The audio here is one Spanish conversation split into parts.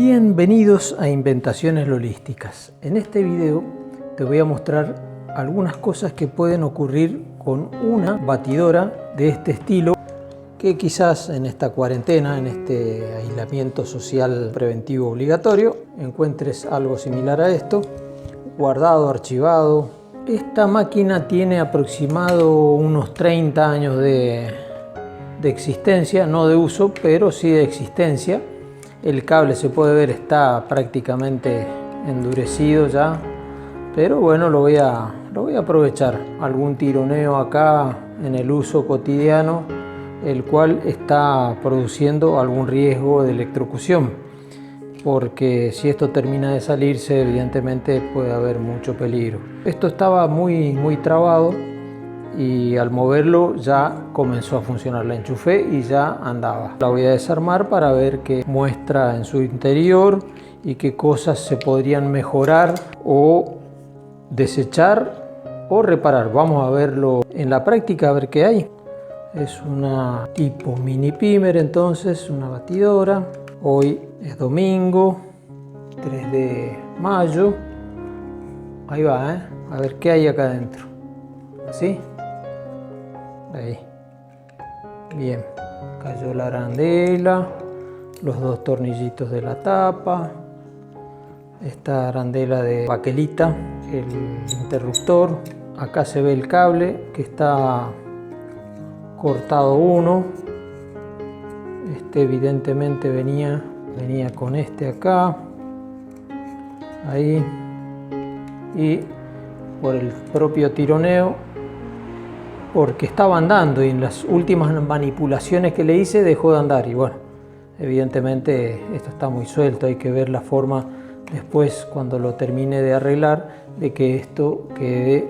Bienvenidos a Inventaciones Lolísticas. En este video te voy a mostrar algunas cosas que pueden ocurrir con una batidora de este estilo, que quizás en esta cuarentena, en este aislamiento social preventivo obligatorio, encuentres algo similar a esto, guardado, archivado. Esta máquina tiene aproximado unos 30 años de existencia, no de uso, pero sí de existencia. El cable, se puede ver, está prácticamente endurecido ya, pero bueno, lo voy a aprovechar. Algún tironeo acá en el uso cotidiano, el cual está produciendo algún riesgo de electrocución, porque si esto termina de salirse, evidentemente puede haber mucho peligro. Esto estaba muy trabado y al moverlo ya comenzó a funcionar. La enchufé y ya andaba. La voy a desarmar para ver qué muestra en su interior y qué cosas se podrían mejorar o desechar o reparar. Vamos a verlo en la práctica, a ver qué hay. Es una tipo mini pimer, entonces una batidora. Hoy es domingo 3 de mayo. Ahí va, a ver qué hay acá adentro. ¿Así? Ahí. Bien, cayó la arandela, los dos tornillitos de la tapa, esta arandela de baquelita, el interruptor. Acá se ve el cable que está cortado uno. Este evidentemente venía con este acá, ahí, y por el propio tironeo, porque estaba andando y en las últimas manipulaciones que le hice dejó de andar. Y bueno, evidentemente esto está muy suelto, hay que ver la forma después, cuando lo termine de arreglar, de que esto quede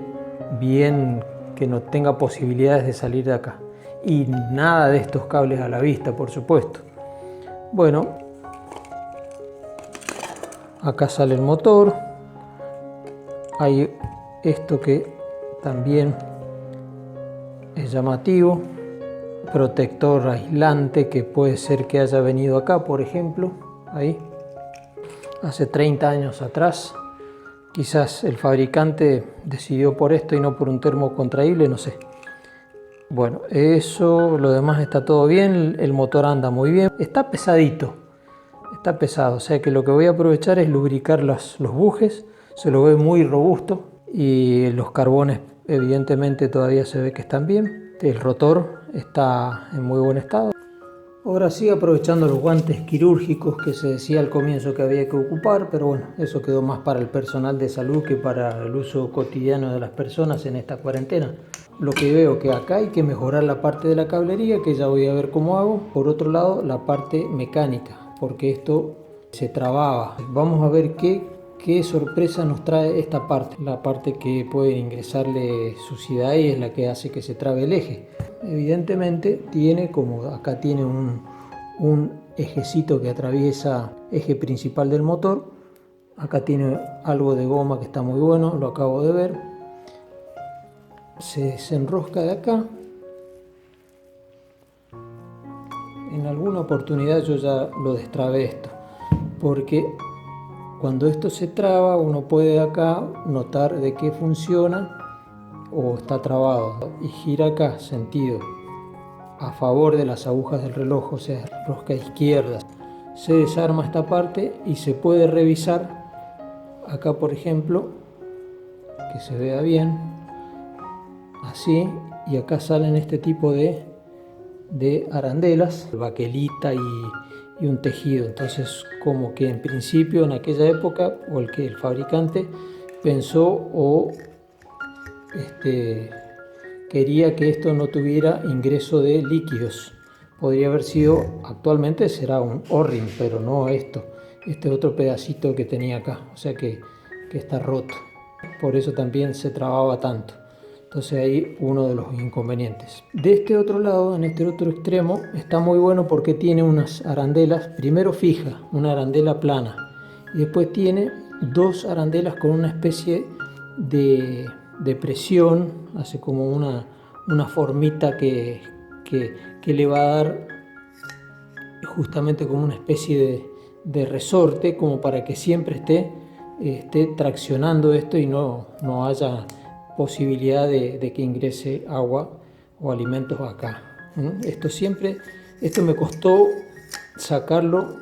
bien, que no tenga posibilidades de salir de acá. Y nada de estos cables a la vista, por supuesto. Bueno, acá sale el motor. Hay esto que también es llamativo, protector aislante, que puede ser que haya venido acá, por ejemplo, ahí, hace 30 años atrás. Quizás el fabricante decidió por esto y no por un termo contraíble, no sé. Bueno, eso, lo demás está todo bien, el motor anda muy bien. Está pesadito, está pesado, o sea que lo que voy a aprovechar es lubricar los bujes. Se lo ve muy robusto y los carbones evidentemente todavía se ve que están bien. El rotor está en muy buen estado. Ahora sí, aprovechando los guantes quirúrgicos que se decía al comienzo que había que ocupar, pero bueno, eso quedó más para el personal de salud que para el uso cotidiano de las personas en esta cuarentena. Lo que veo que acá hay que mejorar la parte de la cablería, que ya voy a ver cómo hago. Por otro lado, la parte mecánica, porque esto se trababa. Vamos a ver qué sorpresa nos trae esta parte. La parte que puede ingresarle suciedad y es la que hace que se trabe el eje. Evidentemente tiene, como acá tiene un ejecito que atraviesa eje principal del motor. Acá tiene algo de goma que está muy bueno, lo acabo de ver. Se desenrosca de acá. En alguna oportunidad yo ya lo destrabé esto, porque cuando esto se traba, uno puede acá notar de que funciona o está trabado, y gira acá sentido a favor de las agujas del reloj, o sea, rosca izquierda. Se desarma esta parte y se puede revisar acá, por ejemplo, que se vea bien, así, y acá salen este tipo de arandelas, baquelita y un tejido. Entonces, como que en principio en aquella época, o el fabricante pensó o quería que esto no tuviera ingreso de líquidos. Podría haber sido, actualmente será un O-ring, pero no esto, este otro pedacito que tenía acá, o sea que está roto. Por eso también se trababa tanto. Entonces ahí uno de los inconvenientes. De este otro lado, en este otro extremo, está muy bueno porque tiene unas arandelas, primero fija, una arandela plana, y después tiene dos arandelas con una especie de presión, hace como una formita que le va a dar justamente como una especie de resorte, como para que siempre esté traccionando esto y no haya posibilidad de que ingrese agua o alimentos acá. Esto me costó sacarlo.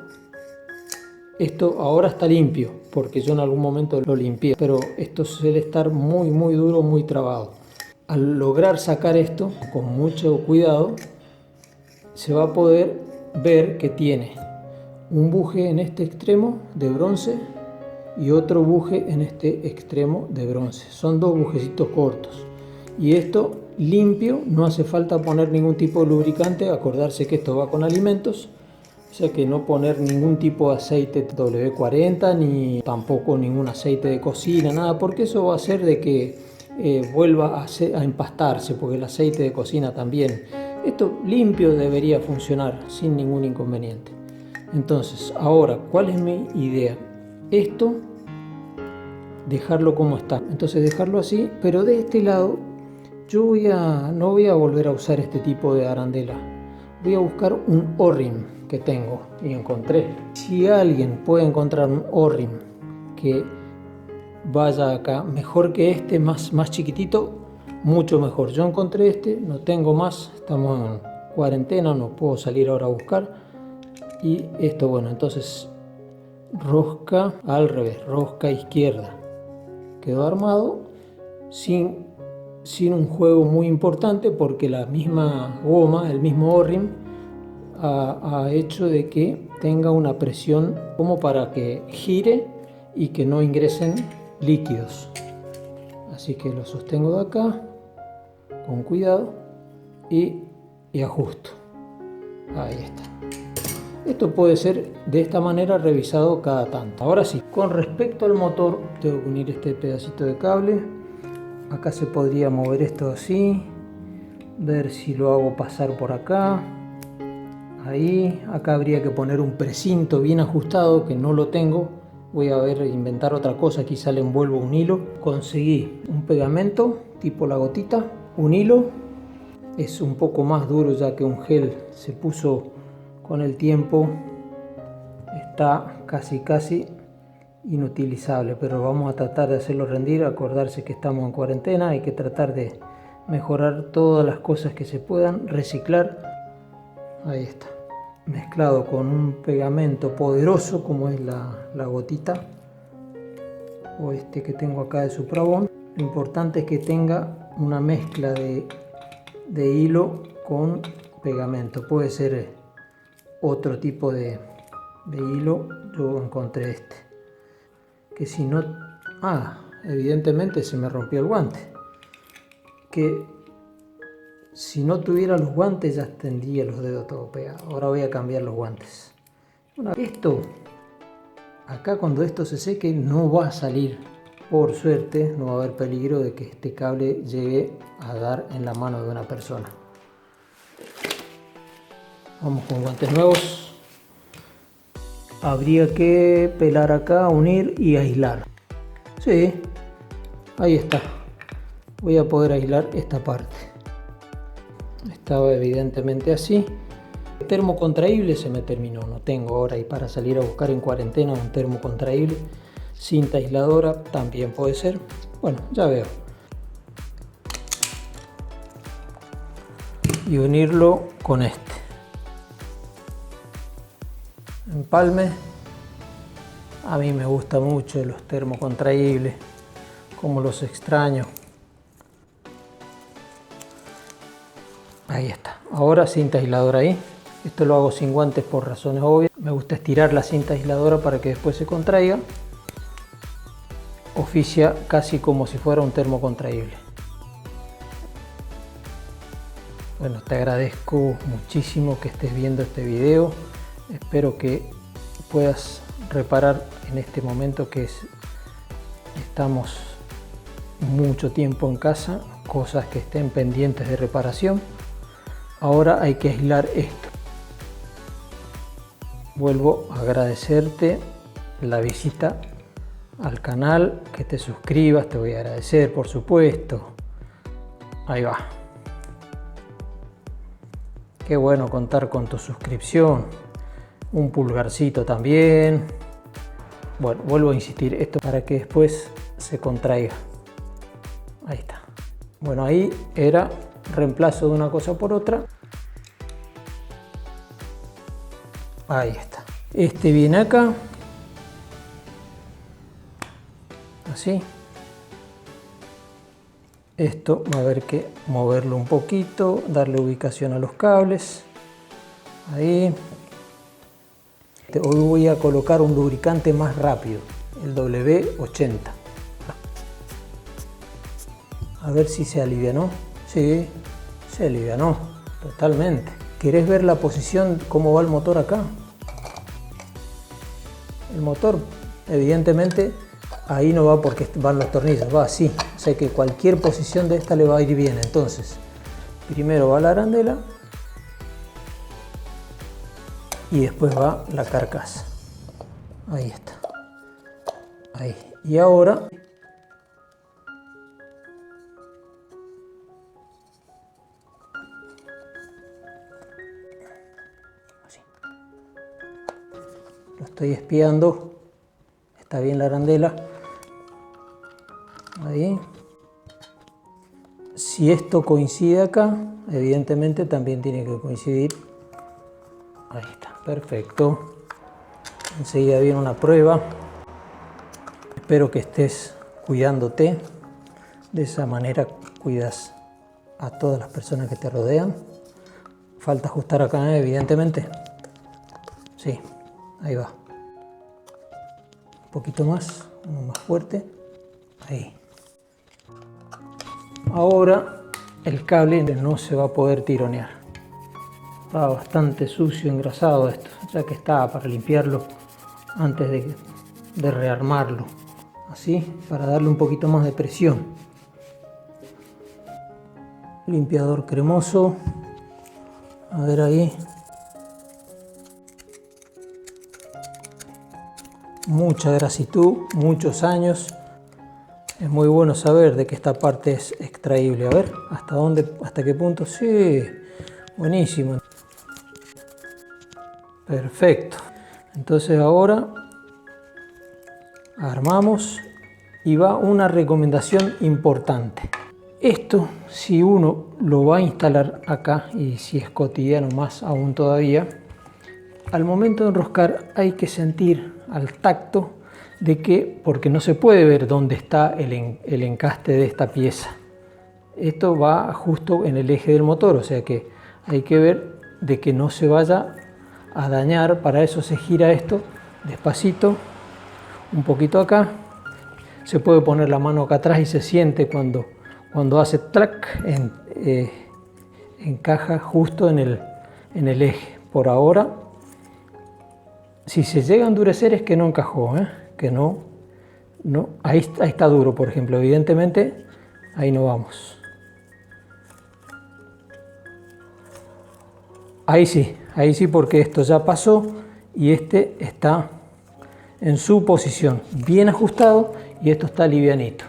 Esto ahora está limpio porque yo en algún momento lo limpié, pero esto suele estar muy duro, muy trabado. Al lograr sacar esto con mucho cuidado, se va a poder ver que tiene un buje en este extremo de bronce y otro buje en este extremo de bronce. Son dos bujecitos cortos. Y esto limpio, no hace falta poner ningún tipo de lubricante. Acordarse que esto va con alimentos, o sea que no poner ningún tipo de aceite W40 ni tampoco ningún aceite de cocina, nada, porque eso va a hacer de que vuelva a empastarse, porque el aceite de cocina también. Esto limpio debería funcionar sin ningún inconveniente. Entonces, ahora, ¿cuál es mi idea? Esto, dejarlo como está. Entonces dejarlo así, pero de este lado yo no voy a volver a usar este tipo de arandela. Voy a buscar un O-ring que tengo y encontré. Si alguien puede encontrar un O-ring que vaya acá mejor que este, más chiquitito, mucho mejor. Yo encontré este, no tengo más, estamos en cuarentena, no puedo salir ahora a buscar. Y esto, bueno, entonces rosca al revés, rosca izquierda. Quedó armado sin un juego muy importante, porque la misma goma, el mismo O-ring ha hecho de que tenga una presión como para que gire y que no ingresen líquidos. Así que lo sostengo de acá con cuidado y ajusto. Ahí está. Esto puede ser de esta manera revisado cada tanto. Ahora sí, con respecto al motor, tengo que unir este pedacito de cable. Acá se podría mover esto así, ver si lo hago pasar por acá. Ahí, acá habría que poner un precinto bien ajustado, que no lo tengo. Voy a inventar otra cosa, quizá le envuelvo un hilo. Conseguí un pegamento tipo la gotita, un hilo. Es un poco más duro ya que un gel, se puso con el tiempo, está casi inutilizable, pero vamos a tratar de hacerlo rendir. Acordarse que estamos en cuarentena, hay que tratar de mejorar todas las cosas que se puedan, reciclar. Ahí está, mezclado con un pegamento poderoso como es la gotita o este que tengo acá de Suprabond. Lo importante es que tenga una mezcla de hilo con pegamento. Puede ser otro tipo de hilo. Yo encontré este, que si no, evidentemente se me rompió el guante, que si no tuviera los guantes ya tendría los dedos todo pegados. Ahora voy a cambiar los guantes. Esto acá, cuando esto se seque, no va a salir, por suerte no va a haber peligro de que este cable llegue a dar en la mano de una persona. Vamos con guantes nuevos. Habría que pelar acá, unir y aislar. Sí, ahí está. Voy a poder aislar esta parte. Estaba evidentemente así. El termo contraíble se me terminó. No tengo ahora, y para salir a buscar en cuarentena un termo contraíble. Cinta aisladora también puede ser. Bueno, ya veo. Y unirlo con este empalme. A mí me gusta mucho los termocontraíbles, como los extraño. Ahí está. Ahora cinta aisladora ahí. Esto lo hago sin guantes por razones obvias. Me gusta estirar la cinta aisladora para que después se contraiga. Oficia casi como si fuera un termocontraíble. Bueno, te agradezco muchísimo que estés viendo este video. Espero que puedas reparar en este momento que estamos mucho tiempo en casa, cosas que estén pendientes de reparación. Ahora hay que aislar esto. Vuelvo a agradecerte la visita al canal, que te suscribas, te voy a agradecer, por supuesto. Ahí va. Qué bueno contar con tu suscripción. un pulgarcito también. Bueno, vuelvo a insistir, esto para que después se contraiga. Ahí está. Bueno, ahí era reemplazo de una cosa por otra. Ahí está. Este viene acá. Así. Esto va a haber que moverlo un poquito, darle ubicación a los cables. Ahí. Hoy voy a colocar un lubricante más rápido, el W80. A ver si se alivianó. Sí, se alivianó totalmente. ¿Querés ver la posición, cómo va el motor acá? El motor, evidentemente, ahí no va porque van los tornillos, va así. O sea que cualquier posición de esta le va a ir bien. Entonces, primero va la arandela y después va la carcasa. Ahí está. Ahí. Y ahora así. Lo estoy espiando. Está bien la arandela. Ahí. Si esto coincide acá, evidentemente también tiene que coincidir. Ahí está, perfecto. Enseguida viene una prueba. Espero que estés cuidándote. De esa manera cuidas a todas las personas que te rodean. Falta ajustar acá, evidentemente. Sí, ahí va. Un poquito más, uno más fuerte. Ahí. Ahora el cable no se va a poder tironear. Está bastante sucio, engrasado esto, ya que estaba para limpiarlo antes de rearmarlo. Así, para darle un poquito más de presión. Limpiador cremoso. A ver ahí. Mucha grasitud, muchos años. Es muy bueno saber de que esta parte es extraíble. A ver, ¿hasta dónde, hasta qué punto? Sí, buenísimo. Perfecto. Entonces ahora armamos y va una recomendación importante. Esto, si uno lo va a instalar acá, y si es cotidiano más aún todavía, al momento de enroscar hay que sentir al tacto de que, porque no se puede ver dónde está el encaste de esta pieza. Esto va justo en el eje del motor, o sea que hay que ver de que no se vaya a dañar. Para eso se gira esto despacito, un poquito acá. Se puede poner la mano acá atrás y se siente cuando hace track, encaja justo en el eje. Por ahora, si se llega a endurecer es que no encajó, que no, ahí está duro, por ejemplo. Evidentemente ahí no vamos. Ahí sí, porque esto ya pasó y este está en su posición, bien ajustado, y esto está livianito.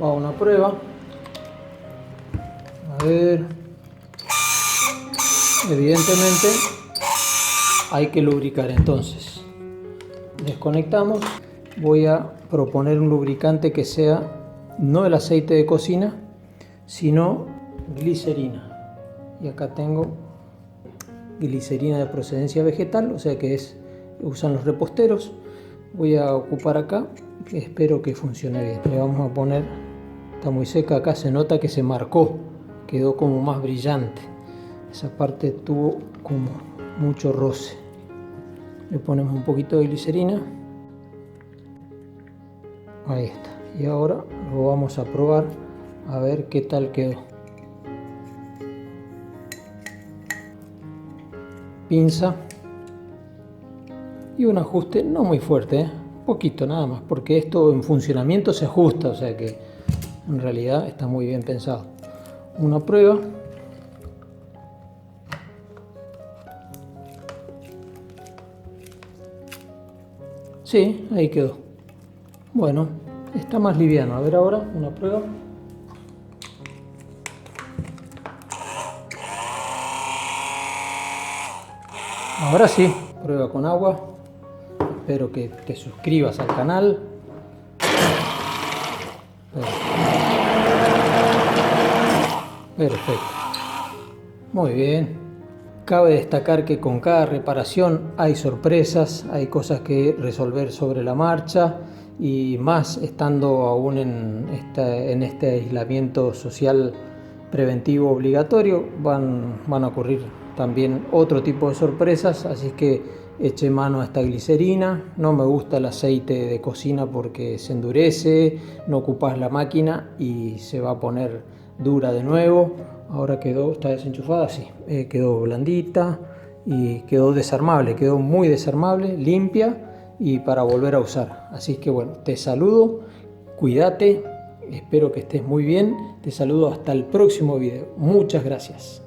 Va a una prueba. A ver. Evidentemente hay que lubricar, entonces desconectamos. Voy a proponer un lubricante que sea no el aceite de cocina, sino glicerina. Y acá tengo glicerina de procedencia vegetal, o sea que usan los reposteros. Voy a ocupar acá, que espero que funcione bien. Le vamos a poner, está muy seca acá, se nota que se marcó, quedó como más brillante. Esa parte tuvo como mucho roce. Le ponemos un poquito de glicerina. Ahí está. Y ahora lo vamos a probar a ver qué tal quedó. Pinza y un ajuste no muy fuerte, un poquito nada más, porque esto en funcionamiento se ajusta, o sea que en realidad está muy bien pensado. Una prueba. Sí, ahí quedó. Bueno, está más liviano. A ver ahora, una prueba. Ahora sí, prueba con agua. Espero que te suscribas al canal. Perfecto. Muy bien. Cabe destacar que con cada reparación hay sorpresas, hay cosas que resolver sobre la marcha y más estando aún en este aislamiento social preventivo obligatorio, van a ocurrir también otro tipo de sorpresas, así que eché mano a esta glicerina. No me gusta el aceite de cocina porque se endurece, no ocupas la máquina y se va a poner dura de nuevo. Ahora está desenchufada, sí, quedó blandita y quedó desarmable, quedó muy desarmable, limpia y para volver a usar. Así que bueno, te saludo, cuídate, espero que estés muy bien, te saludo hasta el próximo video. Muchas gracias.